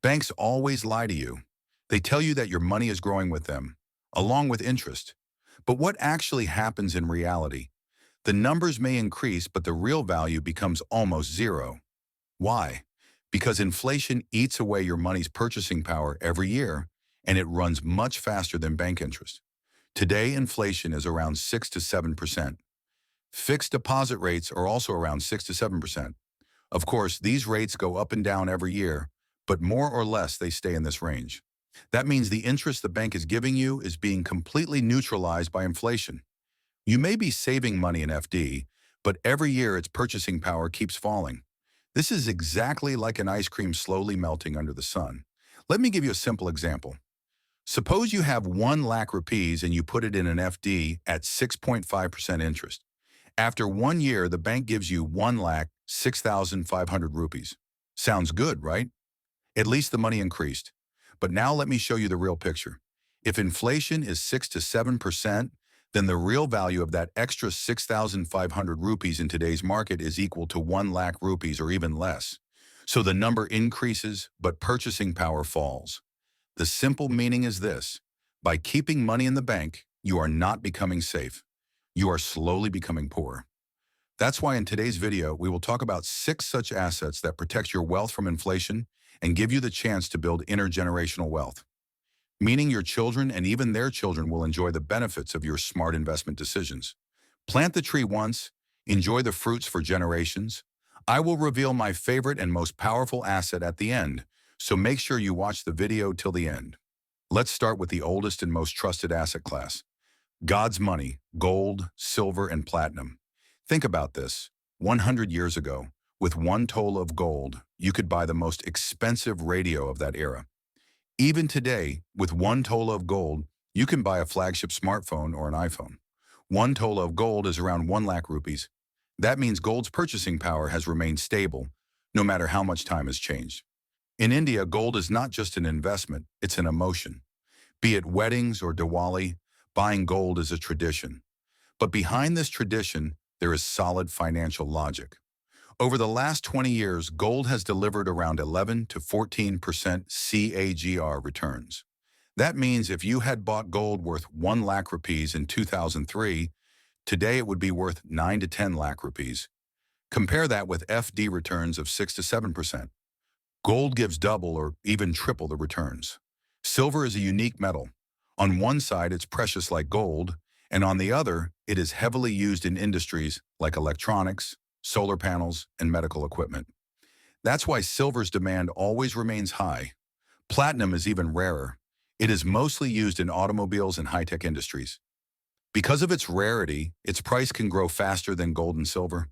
Banks always lie to you. They tell you that your money is growing with them, along with interest. But what actually happens in reality? The numbers may increase, but the real value becomes almost zero. Why? Because inflation eats away your money's purchasing power every year, and it runs much faster than bank interest. Today, inflation is around 6 to 7%. Fixed deposit rates are also around 6 to 7%. Of course, these rates go up and down every year, but more or less they stay in this range. That means the interest the bank is giving you is being completely neutralized by inflation. You may be saving money in FD, but every year its purchasing power keeps falling. This is exactly like an ice cream slowly melting under the sun. Let me give you a simple example. Suppose you have 1 lakh rupees and you put it in an FD at 6.5% interest. After 1 year, the bank gives you 1 lakh 6,500 rupees. Sounds good, right? At least the money increased. But now let me show you the real picture. If inflation is 6 to 7%, then the real value of that extra 6,500 rupees in today's market is equal to 1 lakh rupees or even less. So the number increases, but purchasing power falls. The simple meaning is this: by keeping money in the bank, you are not becoming safe. You are slowly becoming poor. That's why in today's video, we will talk about 6 such assets that protect your wealth from inflation and give you the chance to build intergenerational wealth, meaning your children and even their children will enjoy the benefits of your smart investment decisions. Plant the tree once, enjoy the fruits for generations. I will reveal my favorite and most powerful asset at the end, so make sure you watch the video till the end. Let's start with the oldest and most trusted asset class: God's money, gold, silver, and platinum. Think about this. 100 years ago, with 1 toll of gold, you could buy the most expensive radio of that era. Even today, with 1 toll of gold, you can buy a flagship smartphone or an iPhone. 1 toll of gold is around 1 lakh rupees. That means gold's purchasing power has remained stable, no matter how much time has changed. In India, gold is not just an investment, it's an emotion. Be it weddings or Diwali, buying gold is a tradition. But behind this tradition, there is solid financial logic. Over the last 20 years, gold has delivered around 11 to 14% CAGR returns. That means if you had bought gold worth 1 lakh rupees in 2003, today it would be worth 9 to 10 lakh rupees. Compare that with FD returns of 6 to 7%. Gold gives double or even triple the returns. Silver is a unique metal. On one side, it's precious like gold, and on the other, it is heavily used in industries like electronics, solar panels, and medical equipment. That's why silver's demand always remains high. Platinum is even rarer. It is mostly used in automobiles and high-tech industries. Because of its rarity, its price can grow faster than gold and silver.